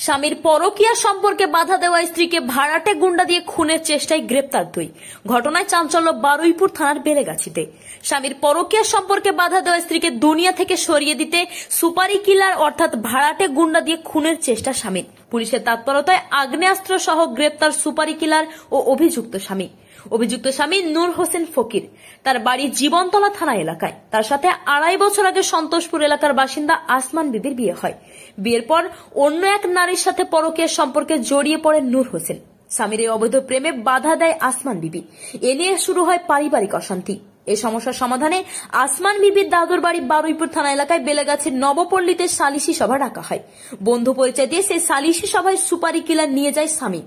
স্বামীর পরকীয়া সম্পর্কে বাধা দেওয়া স্ত্রীকে ভাড়াটে গুন্ডা দিয়ে খুনের চেষ্টায় গ্রেপ্তার 2। ঘটনায় চাঞ্চল্য বারুইপুর থানার বেলেগাছিতে। স্বামীর পরকীয়া সম্পর্কে বাধা দেওয়া স্ত্রীকে দুনিয়া থেকে সরিয়ে দিতে সুপারি কিলার অর্থাৎ ভাড়াটে গুন্ডা দিয়ে খুনের চেষ্টা স্বামীর। পুলিশের তৎপরতায় আগ্নেয়াস্ত্র সহ গ্রেপ্তার সুপারি কিলার ও অভিযুক্ত স্বামী নূর হোসেন ফকির। তার বাড়ি জীবনতলা থানা এলাকায়। তার সাথে 2.5 বছর আগে সন্তোষপুর এলাকার বাসিন্দা আসমান বিবির বিয়ে হয়। বিয়ের পর অন্য এক নারীর সাথে পরকীয়ার সম্পর্কে জড়িয়ে পড়ে নূর হোসেন। স্বামীর এই অবৈধ প্রেমে বাধা দেয় আসমান বিবি। এ নিয়ে শুরু হয় পারিবারিক অশান্তি। এই সমস্যার সমাধানে আসমান বিবির দাদুর বাড়ি বারুইপুর থানা এলাকায় বেলেগাছির নবপল্লীতে সালিশি সভা ডাকা হয়। বন্ধু পরিচয় দিয়ে সেই সালিশি সভায় সুপারি কিলার নিয়ে যায় স্বামী।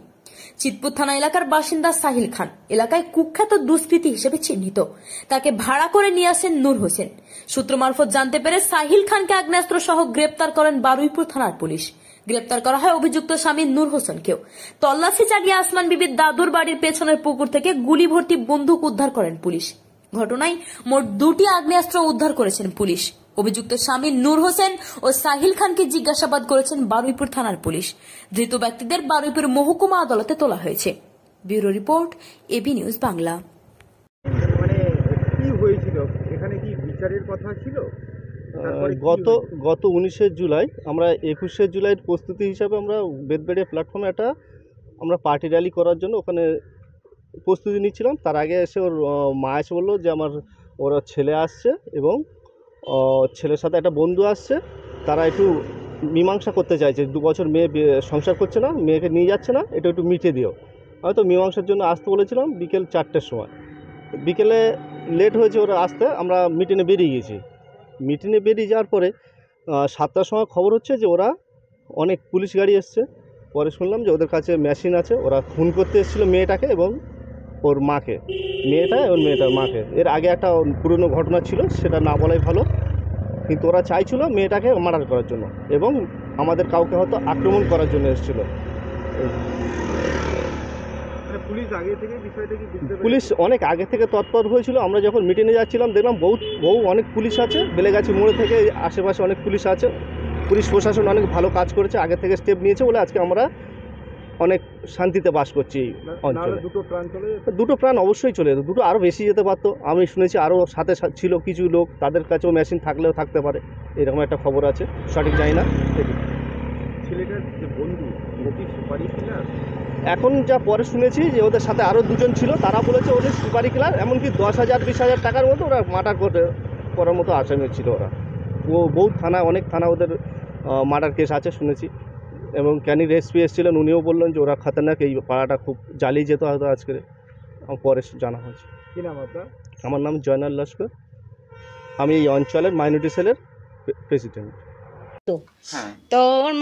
চিতপুর থানা এলাকার বাসিন্দা সাহিল খান এলাকায় কুখ্যাত দুষ্কৃতী হিসেবে চিহ্নিত। তাকে ভাড়া করে নিয়ে আসেন নূর হোসেন। সূত্র মারফত জানতে পেরে সাহিল খানকে আগ্নেয়াস্ত্র সহ গ্রেপ্তার করেন বারুইপুর থানার পুলিশ। গ্রেপ্তার করা হয় অভিযুক্ত স্বামী নূর হোসেনকেও। তল্লাশি চালিয়ে আসমান বিবির দাদুর বাড়ির পেছনের পুকুর থেকে গুলি ভর্তি বন্দুক উদ্ধার করেন পুলিশ। ঘটনায় মোট 2টি আগ্নেয়াস্ত্র উদ্ধার করেছেন পুলিশ। অভিযুক্ত স্বামী নূর হোসেন ও সাহিল খানকে জিজ্ঞাসাবাদ করেছেন বারুইপুর থানার পুলিশ। ধৃত ব্যক্তিদের বারুইপুর মহকুমা আদালতে তোলা হয়েছে। Bureau report, AB news Bangla. মানে কি হয়েছিল এখানে, কি বিচারের কথা ছিল? গত 19শে জুলাই আমরা 21শে জুলাইয়ের প্রস্তুতি হিসাবে আমরা বেদবেড়িয়া প্ল্যাটফর্মে আমরা পার্টি র্যালি করার জন্য ওখানে প্রস্তুতি নিচ্ছিলাম। তার আগে এসে ওর মা এসে বললো যে ওর ছেলে আসছে এবং ছেলের সাথে একটা বন্ধু আসছে, তারা একটু মীমাংসা করতে চাইছে। 2 বছর মেয়ে সংসার করছে না, মেয়েকে নিয়ে যাচ্ছে না, এটা একটু মিটিয়ে দিও। হয়তো মীমাংসার জন্য আসতে বলেছিলাম বিকেল 4টের সময়। বিকেলে লেট হয়েছে ওরা আসতে, আমরা মিটিংয়ে বেরিয়ে গেছি। মিটিংয়ে বেরিয়ে যাওয়ার পরে 7টার সময় খবর হচ্ছে যে ওরা অনেক পুলিশ গাড়ি এসছে। পরে শুনলাম যে ওদের কাছে মেশিন আছে, ওরা খুন করতে এসেছিলো মেয়েটাকে এবং ওর মাকে, মেয়েটা এবং মেয়েটার মাকে। এর আগে একটা পুরনো ঘটনা ছিল, সেটা না বলাই ভালো, কিন্তু ওরা চাইছিল মেয়েটাকে মার্ডার করার জন্য এবং আমাদের কাউকে হয়তো আক্রমণ করার জন্য এসেছিল। পুলিশ অনেক আগে থেকে তৎপর হয়েছিল। আমরা যখন মিটিংয়ে যাচ্ছিলাম দেখলাম অনেক পুলিশ আছে, বেলেগাছি মোড়ে থেকে আশেপাশে অনেক পুলিশ আছে। পুলিশ প্রশাসন অনেক ভালো কাজ করেছে, আগে থেকে স্টেপ নিয়েছে বলে আজকে আমরা অনেক শান্তিতে বাস করছি এই অঞ্চলে। 2টো প্রাণ অবশ্যই চলে যেত, 2টো আরও বেশি যেতে পারতো। আমি শুনেছি আরও সাথে ছিল কিছু লোক, তাদের কাছেও মেশিন থাকলেও থাকতে পারে, এরকম একটা খবর আছে, সঠিক জানি না। ছেলেটার যে বন্ধু সুপারি কিলার, এখন যা পরে শুনেছি যে ওদের সাথে আরও 2জন ছিল, তারা বলেছে ওদের সুপারি কিলার, এমনকি 10,000-20,000 টাকার মতো ওরা মার্ডার করার মতো আসামি ছিল ওরা। বহুত থানা, অনেক থানা ওদের মার্ডার কেস আছে শুনেছি। এবং ক্যানিং এসপি এসেছিলেন, উনিও বললেন যে ওরা খতরনাক, এই পাড়াটা খুব জ্বালিয়ে যেত হয়তো আজকে। পরে জানা হয়েছে। কি নাম আপনার? আমার নাম জয়নাল লস্কর, আমি এই অঞ্চলের মাইনরিটি সেলের প্রেসিডেন্ট। তো ওর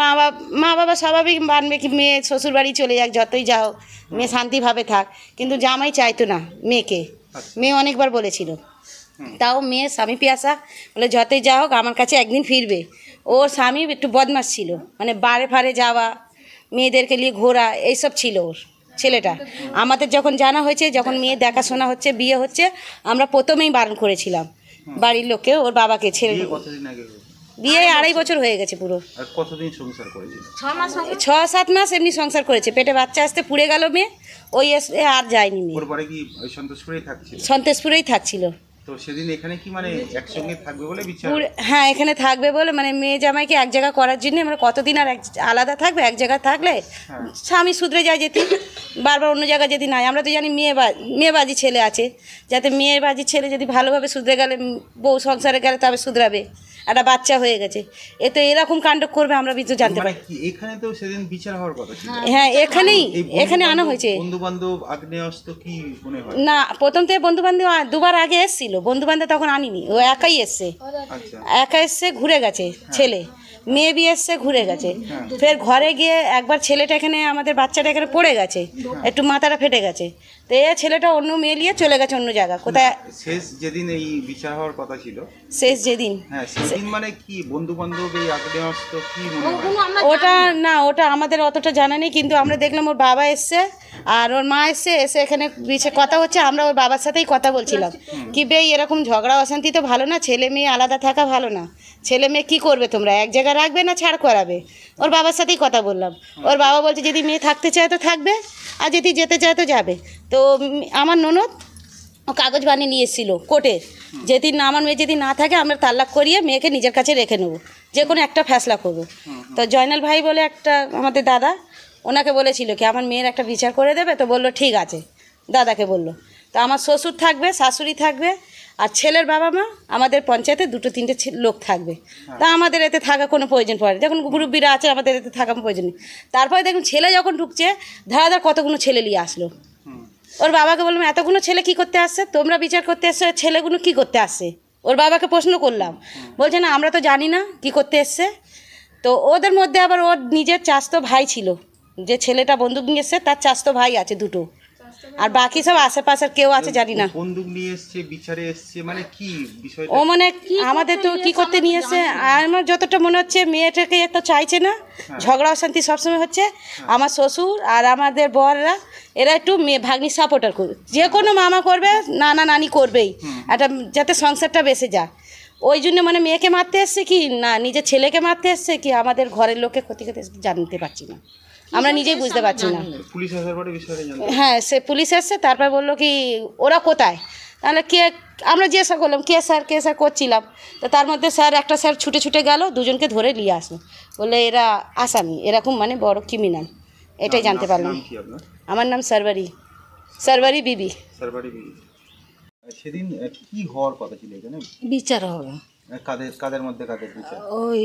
মা বাবা স্বাভাবিক মানবে কি মেয়ে শ্বশুর বাড়ি চলে যাক, যতই যাও মেয়ে শান্তিভাবে থাক, কিন্তু জামাই চাইতো না মেয়েকে। মেয়ে অনেকবার বলেছিল, তাও মেয়ে স্বামী পিয়াসা বলে যতই যা হোক আমার কাছে একদিন ফিরবে। ওর স্বামী একটু বদমাশ ছিল, মানে বারে ফারে যাওয়া, মেয়েদেরকে নিয়ে ঘোরা, এইসব ছিল ওর ছেলেটা। আমাদের যখন জানা হয়েছে, যখন মেয়ে দেখাশোনা হচ্ছে, বিয়ে হচ্ছে, আমরা প্রথমেই বারণ করেছিলাম বাড়ির লোককে, ওর বাবাকে। ছেলে বিয়ে 2.5 বছর হয়ে গেছে পুরো। কতদিন সংসার করেছিল? 6-7 মাস এমনি সংসার করেছে। পেটে বাচ্চা আসতে পুড়ে গেল মেয়ে, ওই এসে আর যায়নি মেয়ে। সন্তোষপুরেই থাকছিল। তো সেদিন এখানে কি মানে একসঙ্গে থাকবে বলে বিচার? হ্যাঁ, এখানে থাকবে বলে, মানে মেয়ে জামাইকে এক জায়গা করার জন্য। আমরা কতদিন আর আলাদা থাকবে? এক জায়গায় থাকলে স্বামী শুধরে যায় যেতে, বারবার অন্য জায়গায় যদি নাই। আমরা তো জানি মেয়েবাজি ছেলে আছে, যাতে মেয়েবাজি ছেলে যদি ভালোভাবে শুধরে গেলে, বউ সংসারে গেলে তবে শুধরাবে। একটা বাচ্চা হয়ে গেছে, এতে এরকম কাণ্ড করবে আমরা কিন্তু জানতে পারি। এখানে তো সেদিন বিচার হওয়ার কথা ছিল। হ্যাঁ, এখানে আনা হয়েছে। বন্ধু-বান্ধব আগ্নেয়াস্ত্র কি মনে হয়? না, প্রথম থেকে বন্ধু-বান্ধব 2বার আগে এসেছিল, বন্ধু-বান্ধব তখন আনিনি, ও একাই এসছে। একা এসছে, ঘুরে গেছে ছেলে। মেয়ে বিয়ে এসছে, ঘুরে গেছে। ফের ঘরে গিয়ে একবার ছেলেটা এখানে, আমাদের বাচ্চাটা এখানে পড়ে গেছে, একটু মাথাটা ফেটে গেছে। তো এই ছেলেটা অন্য মেয়ে নিয়ে চলে গেছে অন্য জায়গা। কোথায় শেষ যেদিন এই বিচার হওয়ার কথা ছিল, শেষ যেদিন, হ্যাঁ সেদিন মানে কি বন্ধু-বান্ধব এই আগ্নেয়াস্ত্র কি মনে হয়? ওটা আমাদের অতটা জানা নেই, কিন্তু আমরা দেখলাম ওর বাবা এসছে আর ওর মা এসে এখানে কথা হচ্ছে। আমরা ওর বাবার সাথেই কথা বলছিলাম কি বে এরকম ঝগড়া অশান্তি তো ভালো না, ছেলে মেয়ে আলাদা থাকা ভালো না। ছেলে মেয়ে কী করবে তোমরা, এক জায়গায় রাখবে না ছাড় করাবে? ওর বাবার সাথেই কথা বললাম, ওর বাবা বলছে যদি মেয়ে থাকতে চায় তো থাকবে, আর যদি যেতে চায় তো যাবে। তো আমার ননদ ও কাগজ বানিয়ে নিয়ে এসেছিলো কোর্টের, যেদিন আমার মেয়ে যদি না থাকে আমরা তালাক করিয়ে মেয়েকে নিজের কাছে রেখে নেবো, যে কোনো একটা ফ্যাসলা করবো। তো জয়নাল ভাই বলে একটা আমাদের দাদা, ওনাকে বলেছিল কি আমার মেয়ের একটা বিচার করে দেবে, তো বললো ঠিক আছে, দাদাকে বললো। তো আমার শ্বশুর থাকবে, শাশুড়ি থাকবে, আর ছেলের বাবা মা আমাদের পঞ্চায়েতে 2-3টে লোক থাকবে। তা আমাদের এতে থাকা কোনো প্রয়োজন পড়ে না, যখন গ্রুপবিরা আছে আমাদের এতে থাকা প্রয়োজন নেই। তারপরে দেখুন ছেলে যখন ঢুকছে ধারাধার কতগুলো ছেলে নিয়ে আসলো। ওর বাবাকে বললাম এতগুলো ছেলে কি করতে আসছে, তোমরা বিচার করতে এসছো, ছেলেগুলো কি করতে আসছে? ওর বাবাকে প্রশ্ন করলাম, বলছে না আমরা তো জানি না কি করতে এসছে। তো ওদের মধ্যে আবার ওর নিজের চাচাতো ভাই ছিল, যে ছেলেটা বন্দুক নিয়ে এসছে তার চাচাতো ভাই আছে 2টো, আর বাকি সব আশেপাশের কেউ আছে জানি না। বন্দুক নিয়ে এসছে, বিচারে এসছে, মানে কি বিষয়? ও মানে আমাদের তো কি করতে নিয়ে এসে, আমার যতটা মনে হচ্ছে মেয়েটাকে তো চাইছে না, ঝগড়া অশান্তি সবসময় হচ্ছে। আমার শ্বশুর আর আমাদের বররা এরা একটু মেয়ে ভাগ্নি সাপোর্টার করবে, যে কোনো মামা করবে, নানা নানি করবেই, একটা যাতে সংসারটা বেঁচে যায়। ওই জন্য মানে মেয়েকে মারতে এসছে কি না নিজের ছেলেকে মারতে এসছে কি আমাদের ঘরের লোককে ক্ষতি করতে জানতে পারছি না, আমরা নিজেই বুঝতে পারছি না। পুলিশ আসার পরে বিষয়টা জানতে, হ্যাঁ সে পুলিশ এসছে, তারপর বললো কি ওরা কোথায়, তাহলে কে, আমরা জিজ্ঞাসা করলাম কে স্যার করছিলাম। তো তার মধ্যে একটা স্যার ছুটে গেল, দুজনকে ধরে নিয়ে আসলো, বললে এরা আসামি, এরকম মানে বড় ক্রিমিনাল, এটাই জানতে পারলাম। আমার নাম সরবারি বিবি। সেদিন কি হওয়ার কথা ছিল এখানে? বিচার হবে। কাদের মধ্যে কাদের বিচার? ওই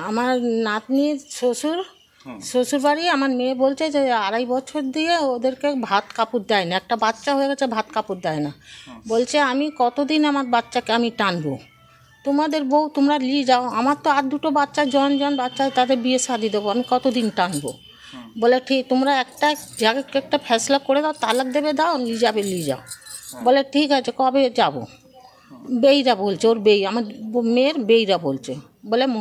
আমার নাতনির শ্বশুর বাড়ি, আমার মেয়ে বলছে যে 2.5 বছর দিয়ে ওদেরকে ভাত কাপড় দেয় না, একটা বাচ্চা হয়ে গেছে ভাত কাপড় দেয় না, বলছে আমি কতদিন আমার বাচ্চাকে আমি টানবো, তোমাদের বউ তোমরা নিয়ে যাও, আমার তো আর 2টো বাচ্চা জন বাচ্চা, তাদের বিয়ে শাদি দেবো, আমি কতদিন টানবো। বলে ঠিক তোমরা একটা ফ্যাসলা করে দাও, তালাক দেবে দাও, নিয়ে যাও। বলে ঠিক আছে কবে যাব? বেইরা বলছে, ওর আমার মেয়ের বেইরা বলছে, বলে